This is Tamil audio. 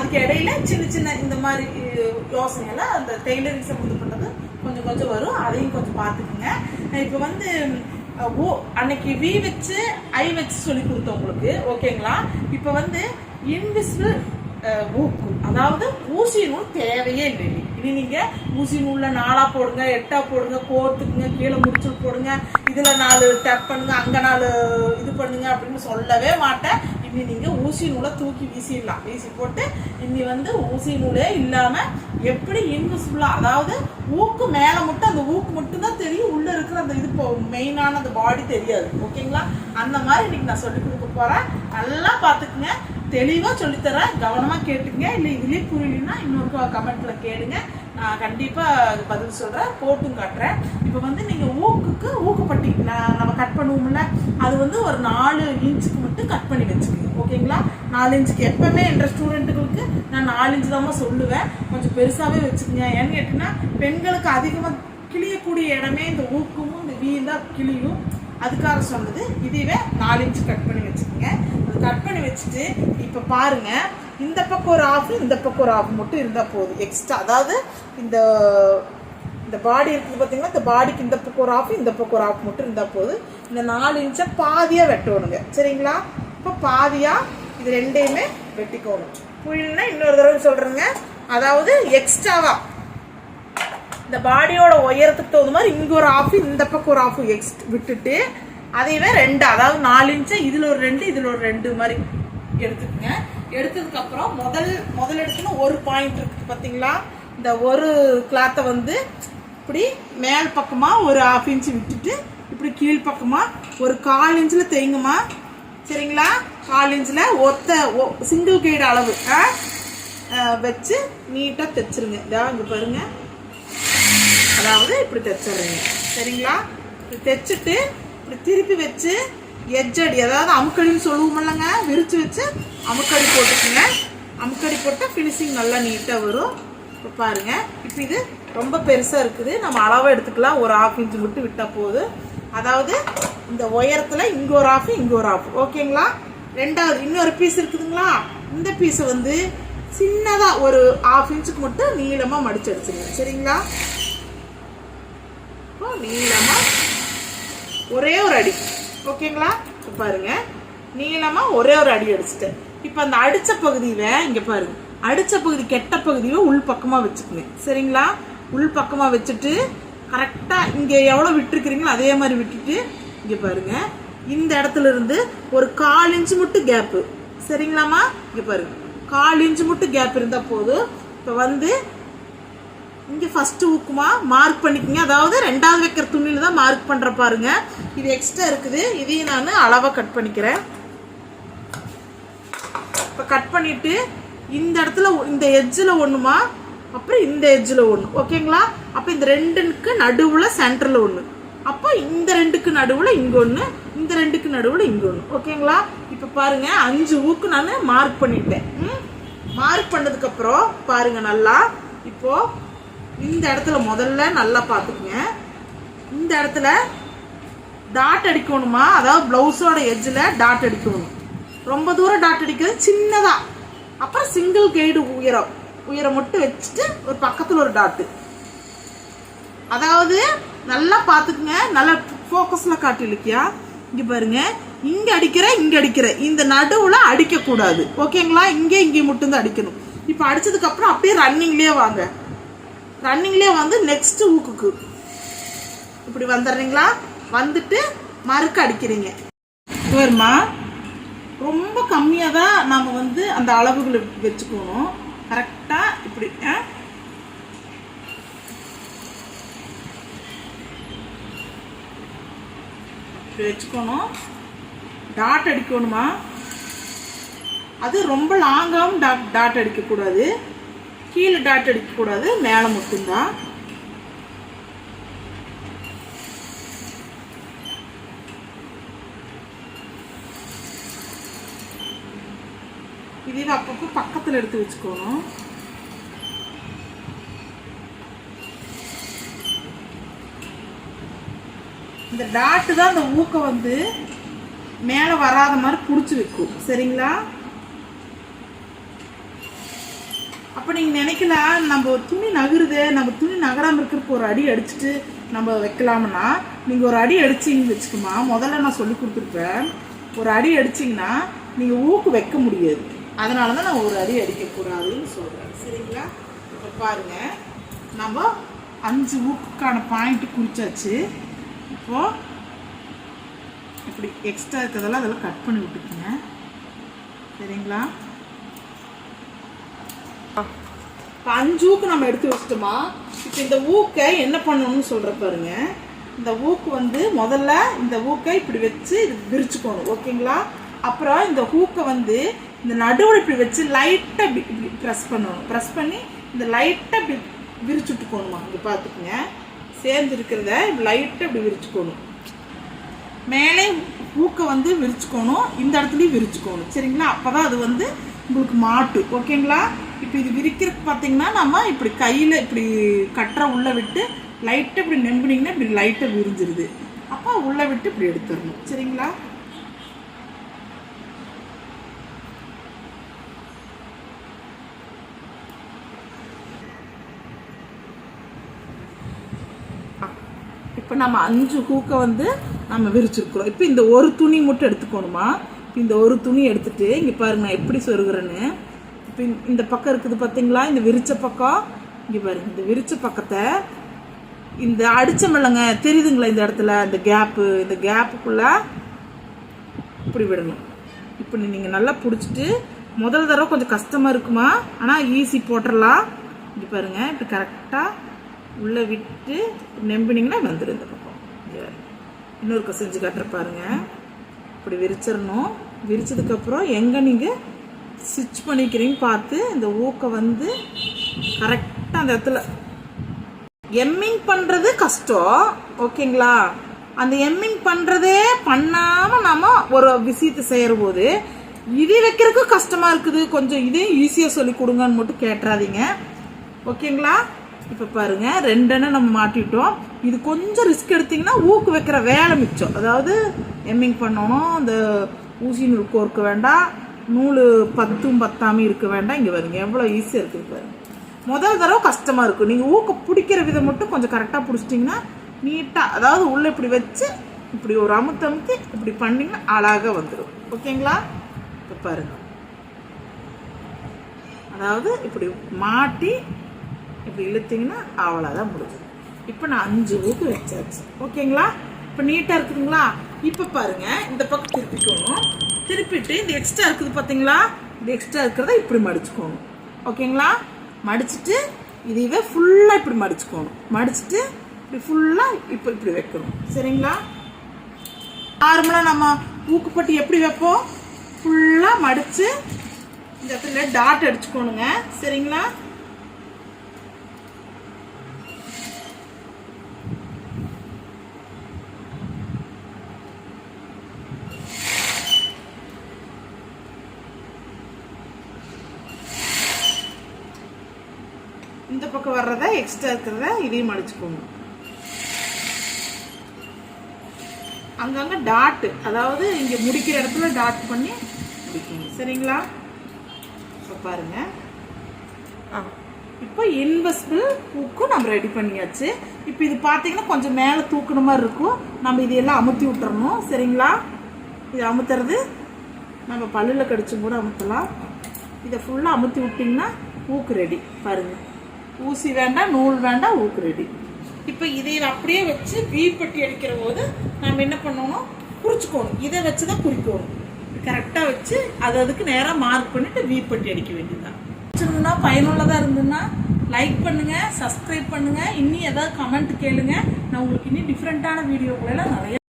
அதுக்கு இடையில சின்ன சின்ன இந்த மாதிரி யோசனையெல்லாம் அந்த டெய்லரிங் சம்மந்தப்பட்டது கொஞ்சம் கொஞ்சம் வரும், அதையும் கொஞ்சம் பார்த்துக்குங்க. இப்போ வந்து அன்னைக்கு வி வச்சு ஐ வச்சு சொல்லி கொடுத்தோம் உங்களுக்கு, ஓகேங்களா? இப்போ வந்து இன்விசிபிள் ஊக்கு, அதாவது ஊசி நூல் தேவையே இல்லை. இனி நீங்க ஊசி நூல்ல 4 போடுங்க, 8 போடுங்க, கோர்த்துக்குங்க, கீழே முடிச்சு போடுங்க, இதுல 4 டப் பண்ணுங்க, அங்க 4 இது பண்ணுங்க அப்படின்னு சொல்லவே மாட்டேன். இனி நீங்க ஊசி நூலை தூக்கி வீசிடலாம். வீசி போட்டு இனி வந்து ஊசி நூலே இல்லாம எப்படி இன்விசிபிளா, அதாவது ஊக்கு மேல மட்டும், அந்த ஊக்கு மட்டும் தான் தெரியும், உள்ள இருக்கிற அந்த இது மெயினான அந்த பாடி தெரியாது, ஓகேங்களா? அந்த மாதிரி இன்னைக்கு நான் சொல்லி கொடுக்க போறேன். நல்லா பாத்துக்குங்க, தெளிவா சொல்லித்தரேன், கவனமா கேட்டுங்க. இல்லை இதுலயே புரியலன்னா இன்னொரு கமெண்ட்ல கேளுங்க, நான் கண்டிப்பா பதில் சொல்றேன், போட்டும் காட்டுறேன். இப்போ வந்து நீங்க ஊக்குப்பட்டி நம்ம கட் பண்ணுவோம்ல, அது வந்து ஒரு 4 இன்ச்சுக்கு மட்டும் கட் பண்ணி வச்சுக்கோங்க, ஓகேங்களா? 4 இன்ச்சுக்கு எப்பவுமே என்ற ஸ்டூடெண்ட்டுகளுக்கு நான் 4 இன்ச்சு தான் சொல்லுவேன், கொஞ்சம் பெருசாவே வச்சுக்கோங்க. ஏன்னு கேட்டீங்கன்னா பெண்களுக்கு அதிகமாக கிளியக்கூடிய இடமே இந்த ஊக்கும் இந்த வீல் தான் கிளியும், அதுக்காக சொன்னது. இதுவே 4 இன்ச்சு கட் பண்ணி வச்சுக்கோங்க. அது கட் பண்ணி வச்சுட்டு இப்போ பாருங்க, இந்த பக்கம் ஒரு ஆஃப், இந்த பக்கம் ஒரு ஆஃப் மட்டும் இருந்தால் போதும் எக்ஸ்ட்ரா. அதாவது இந்த பாடி இருக்குது பார்த்தீங்கன்னா, இந்த பாடிக்கு இந்த பக்கம் ஒரு ஆஃப், இந்த பக்கம் ஒரு ஆஃப் மட்டும் இருந்தால் போதும். இந்த 4 இன்ச்சை பாதியாக வெட்டணுங்க, சரிங்களா? இப்போ பாதியாக இது ரெண்டையுமே வெட்டிக்கணும். புரியலன்னா இன்னொரு தடவை சொல்கிறேங்க. அதாவது எக்ஸ்ட்ராவா இந்த பாடியோட உயரத்துக்கு தகுந்த மாதிரி இங்கே ஒரு ஆஃப், இந்த பக்கம் ஒரு ஆஃப் விட்டுட்டு அதையவே 2, அதாவது 4 இன்ச்சு இதில் ஒரு 2, இதில் ஒரு 2 மாதிரி எடுத்துக்கோங்க. எடுத்ததுக்கு அப்புறம் முதல் எடுத்துன்னு ஒரு பாயிண்ட் இருக்குது பார்த்தீங்களா? இந்த ஒரு கிளாத்தை வந்து இப்படி மேல் பக்கமா ஒரு 1/2 இன்ச்சு விட்டுட்டு இப்படி கீழ் பக்கமா ஒரு 1/4 இன்ச்சில் தேங்குமா, சரிங்களா? 1/4 இன்ச்சில் சிங்கிள் கைடு அளவு வச்சு நீட்டாக தைச்சிருங்க. இதான் இங்கே பாருங்க, அதாவது இப்படி தைச்சிடுறீங்க, சரிங்களா? இப்படி தைச்சிட்டு இப்படி திருப்பி வச்சு எஜ்ஜடி, அதாவது அமுக்கடின்னு சொல்லுவோம்லங்க, விரிச்சு வச்சு அமுக்கடி போட்டுக்குங்க. அமுக்கடி போட்டால் ஃபினிஷிங் நல்லா நீட்டாக வரும். இப்போ பாருங்க, இப்போ இது ரொம்ப பெருசாக இருக்குது, நம்ம அளவை எடுத்துக்கலாம். ஒரு 1/2 இன்ச்சு விட்டு விட்டால் போதும். அதாவது இந்த உயரத்தில் இங்கே ஒரு 1/2, இங்கே ஒரு 1/2, ஓகேங்களா? ரெண்டாவது இன்னொரு பீஸ் இருக்குதுங்களா? இந்த பீஸை வந்து சின்னதாக ஒரு 1/2 இன்ச்சுக்கு மட்டும் நீளமாக மடிச்சு அடிச்சுங்க, சரிங்களா? நீளமா ஒரே ஒரு அடி, ஓகேங்களா? பாருங்க, நீளமா ஒரே ஒரு அடி அடிச்சுட்டேன். இப்ப அந்த அடிச்ச பகுதியில இங்க பாருங்க, அடிச்ச பகுதி கெட்ட பகுதியில உள் பக்கமா வச்சுக்கோங்க, சரிங்களா? உள் பக்கமா வச்சுட்டு கரெக்டா இங்க எவ்வளவு விட்டுருக்கிறீங்களோ அதே மாதிரி விட்டுட்டு இங்க பாருங்க, இந்த இடத்துல இருந்து ஒரு 1/4 இன்ச்சு மட்டும் கேப்பு, சரிங்களாமா? இங்க பாருங்க, 1/4 இன்ச்சு மட்டும் கேப் இருந்தா போதும். இப்ப வந்து இங்கே ஃபஸ்ட்டு ஊக்குமா மார்க் பண்ணிக்கோங்க. அதாவது 2வது வைக்கிற துணியில் தான் மார்க் பண்ணுற பாருங்க. இது எக்ஸ்ட்ரா இருக்குது, இதையும் நான் அளவாக கட் பண்ணிக்கிறேன். இப்போ கட் பண்ணிவிட்டு இந்த இடத்துல இந்த எட்ஜில் ஒன்றுமா, அப்புறம் இந்த எட்ஜில் ஒன்று, ஓகேங்களா? அப்போ இந்த 2க்கு நடுவில் சென்டரில் ஒன்று, அப்போ இந்த 2க்கு நடுவில் இங்கே ஒன்று, இந்த 2க்கு நடுவில் இங்கே ஒன்று, ஓகேங்களா? இப்போ பாருங்கள், 5 ஊக்கு நான் மார்க் பண்ணிட்டேன். மார்க் பண்ணதுக்கப்புறம் பாருங்கள் நல்லா, இப்போது இந்த இடத்துல முதல்ல நல்லா பார்த்துக்குங்க. இந்த இடத்துல டாட் அடிக்கணுமா, அதாவது பிளவுஸோட எட்ஜில் டாட் அடிக்கணும். ரொம்ப தூரம் டாட் அடிக்கிறது சின்னதா, அப்புறம் சிங்கிள் கைடு உயரம் மட்டும் வச்சுட்டு ஒரு பக்கத்தில் ஒரு டாட்டு. அதாவது நல்லா பார்த்துக்குங்க, நல்லா ஃபோக்கஸில் காட்டி இழுக்கியா. இங்கே பாருங்க, இங்கே அடிக்கிற இந்த நடுவில் அடிக்கக்கூடாது, ஓகேங்களா? இங்கே மட்டும்தான் அடிக்கணும். இப்போ அடிச்சதுக்கப்புறம் அப்படியே ரன்னிங்லேயே வாங்க. ரன்னிங்லேயே வந்து நெக்ஸ்ட் ஊக்குக்கு இப்படி வந்துடுறீங்களா? வந்துட்டு மறுக்க அடிக்கிறீங்க. வருமா, ரொம்ப கம்மியாக தான் நாம் வந்து அந்த அளவுகளை வச்சுக்கணும். கரெக்டாக இப்படி வச்சுக்கணும். டாட் அடிக்கணுமா, அது ரொம்ப லாங்காகவும் டாட் அடிக்கக்கூடாது, கீழே டாட் அடிக்கக்கூடாது, மேலே மட்டும்தான். இதே அப்பப்போ பக்கத்தில் எடுத்து வச்சுக்கணும். இந்த டாட்டு தான் அந்த ஊக்க வந்து மேலே வராத மாதிரி பிடிச்சி வைக்கும், சரிங்களா? அப்போ நீங்கள் நினைக்கலாம் நம்ம துணி நகருது, நம்ம துணி நகராமல் இருக்கிறதுக்கு ஒரு அடி அடிச்சுட்டு நம்ம வைக்கலாம்னா, நீங்கள் ஒரு அடி அடிச்சிங்கன்னு வச்சுக்கோமா. முதல்ல நான் சொல்லி கொடுத்துருப்பேன், ஒரு அடி அடிச்சிங்கன்னா நீங்கள் ஊக்கு வைக்க முடியாது. அதனால தான் நான் ஒரு அடி அடிக்கக்கூடாதுன்னு சொல்கிறேன். சரிங்களா? இப்போ பாருங்கள், நம்ம 5 ஊக்குக்கான பாயிண்ட்டு குறிச்சாச்சு. இப்போது இப்படி எக்ஸ்ட்ரா இருக்கிறதெல்லாம் அதெல்லாம் கட் பண்ணி விட்டுக்குங்க. சரிங்களா? இப்போ 5 ஊக்கு நம்ம எடுத்து வச்சிட்டோமா. இப்போ இந்த ஊக்கை என்ன பண்ணணும்னு சொல்கிற பாருங்க. இந்த ஊக்கு வந்து முதல்ல இந்த ஊக்கை இப்படி வச்சு இது விரிச்சுக்கணும். ஓகேங்களா? அப்புறம் இந்த ஊக்கை வந்து இந்த நடுவில் இப்படி வச்சு லைட்டாக இப்படி ப்ரெஸ் பண்ணணும். ப்ரெஸ் பண்ணி இந்த லைட்டாக இப்படி விரிச்சுட்டுக்கணுமா. இங்கே பார்த்துக்குங்க, சேர்ந்து இருக்கிறத இப்படி லைட்டாக இப்படி விரிச்சுக்கணும். மேலே ஊக்கை வந்து விரிச்சுக்கணும், இந்த இடத்துலையும் விரிச்சுக்கணும். சரிங்களா? அப்போ தான் அது வந்து உங்களுக்கு மாட்டு. ஓகேங்களா? இப்போ இது விரிக்கிறதுக்கு பார்த்தீங்கன்னா நம்ம இப்படி கையில் இப்படி கட்டுற உள்ளே விட்டு லைட்டாக இப்படி நம்பினீங்கன்னா இப்படி லைட்டாக விரிஞ்சிருது. அப்போ உள்ளே விட்டு இப்படி எடுத்துடணும். சரிங்களா? இப்போ நம்ம 5 ஹூக்கை வந்து நம்ம விரிச்சிருக்கிறோம். இப்போ இந்த ஒரு துணி மட்டும் எடுத்துக்கணுமா. இந்த ஒரு துணி எடுத்துட்டு இங்கே பாருங்க நான் எப்படி சொருகிறேன்னு. இப்போ இந்த பக்கம் இருக்குது பார்த்தீங்களா, இந்த விரிச்ச பக்கம். இங்கே பாருங்க, இந்த விரிச்ச பக்கத்தை இந்த அடிச்சமில்லங்க தெரியுதுங்களா, இந்த இடத்துல இந்த கேப்பு, இந்த கேப்புக்குள்ளே இப்படி விடணும். இப்படி நீங்கள் நல்லா பிடிச்சிட்டு, முதல் தடவை கொஞ்சம் கஷ்டமாக இருக்குமா, ஆனால் ஈஸி போட்டுடலாம். இங்கே பாருங்கள், இப்படி கரெக்டாக உள்ளே விட்டு நம்பினீங்கன்னா வந்துடும். இந்த பக்கம் இன்னொரு செஞ்சு காட்டுற பாருங்க. இப்படி விரிச்சிடணும். விரிச்சதுக்கப்புறம் எங்கே நீங்கள் ஸ்டிச் பண்ணிக்கிறீங்க பார்த்து இந்த ஊக்கை வந்து கரெக்டாக அந்த இடத்துல எம்மிங் பண்ணுறது கஷ்டம். ஓகேங்களா? அந்த எம்மிங் பண்ணுறதே பண்ணாமல் நம்ம ஒரு விஷயத்தை செய்கிற போது இது வைக்கிறதுக்கும் கஷ்டமாக இருக்குது. கொஞ்சம் இதே ஈஸியாக சொல்லி கொடுங்கன்னு மட்டும் கேட்டுறாதீங்க. ஓகேங்களா? இப்போ பாருங்க, 2 அணை நம்ம மாட்டிட்டோம். இது கொஞ்சம் ரிஸ்க் எடுத்தீங்கன்னா ஊக்கு வைக்கிற வேலை மிச்சம். அதாவது எம்மிங் பண்ணணும், அந்த ஊசி நூல் கோர்க்க வேண்டாம், நூல் பத்தாமல் இருக்க வேண்டாம். இங்கே பாருங்க எவ்வளோ ஈஸியாக இருக்குது பாருங்க. முதல் தடவை கஷ்டமாக இருக்கும். நீங்கள் ஊக்க பிடிக்கிற விதம் மட்டும் கொஞ்சம் கரெக்டாக பிடிச்சிட்டிங்கன்னா நீட்டாக, அதாவது உள்ளே இப்படி வச்சு இப்படி ஒரு அமுத்தி இப்படி பண்ணிங்கன்னா அழகாக வந்துடும். ஓகேங்களா? இப்போ பாருங்க, அதாவது இப்படி மாட்டி இப்படி இழுத்தீங்கன்னா அவ்வளோதான் முடிஞ்சது. இப்போ நான் 5 ஊக்கு வச்சாச்சு. ஓகேங்களா? இப்போ நீட்டாக இருக்குதுங்களா? இப்போ பாருங்க, இந்த பக்கம் திருப்பிக்கணும். திருப்பிட்டு இந்த எக்ஸ்ட்ரா இருக்குது பார்த்தீங்களா, இந்த எக்ஸ்ட்ரா இருக்கிறத இப்படி மடிச்சுக்கணும். ஓகேங்களா? மடிச்சுட்டு இதுவே ஃபுல்லாக இப்படி மடிச்சுக்கணும். மடிச்சுட்டு இப்படி ஃபுல்லாக இப்போ இப்படி வைக்கணும். சரிங்களா? நார்மலாக நம்ம ஊக்குப்பட்டி எப்படி வைப்போம், ஃபுல்லாக மடித்து இந்த இடத்துல டாட் அடிச்சுக்கணுங்க. சரிங்களா? இந்த பக்கம் வர்றத எக்ஸ்ட்ரா இருக்கிறத இதையும் மடிச்சுக்கணும். அங்கங்க டாட், அதாவது இங்க முடிக்கிற இடத்துல டாட் பண்ணி முடிக்கணும். சரிங்களா? இப்போ பாருங்க, இப்போ இன்வெஸ்பிள் ஹூக்கும் நம்ம ரெடி பண்ணியாச்சு. இப்போ இது பார்த்தீங்கன்னா கொஞ்சம் மேலே தூக்குன மாதிரி இருக்கும். நம்ம இதையெல்லாம் அமுத்தி விட்டுறணும். சரிங்களா? இது அமுத்துறது நம்ம பல்லில் கடிச்சும் கூட அமுத்தலாம். இதை ஃபுல்லாக அமுத்தி விட்டிங்கன்னா ஊக்கு ரெடி. பாருங்க, ஊசி வேண்டாம், நூல் வேண்டாம், ஊக்கு ரெடி. இப்போ இதை அப்படியே வச்சு வீப்பட்டி அடிக்கிற போது நம்ம என்ன பண்ணணும், குறிச்சுக்கணும். இதை வச்சு தான் குறிக்கணும். கரெக்டாக வச்சு அதுக்கு நேராக மார்க் பண்ணிட்டு வீப்பட்டி அடிக்க வேண்டியதுதான். பிடிச்சிருந்ததுன்னா, பயனுள்ளதாக இருந்ததுன்னா லைக் பண்ணுங்க, சப்ஸ்கிரைப் பண்ணுங்க. இன்னும் ஏதாவது கமெண்ட் கேளுங்க. நான் உங்களுக்கு இன்னும் டிஃப்ரெண்ட்டான வீடியோக்குள்ள நிறைய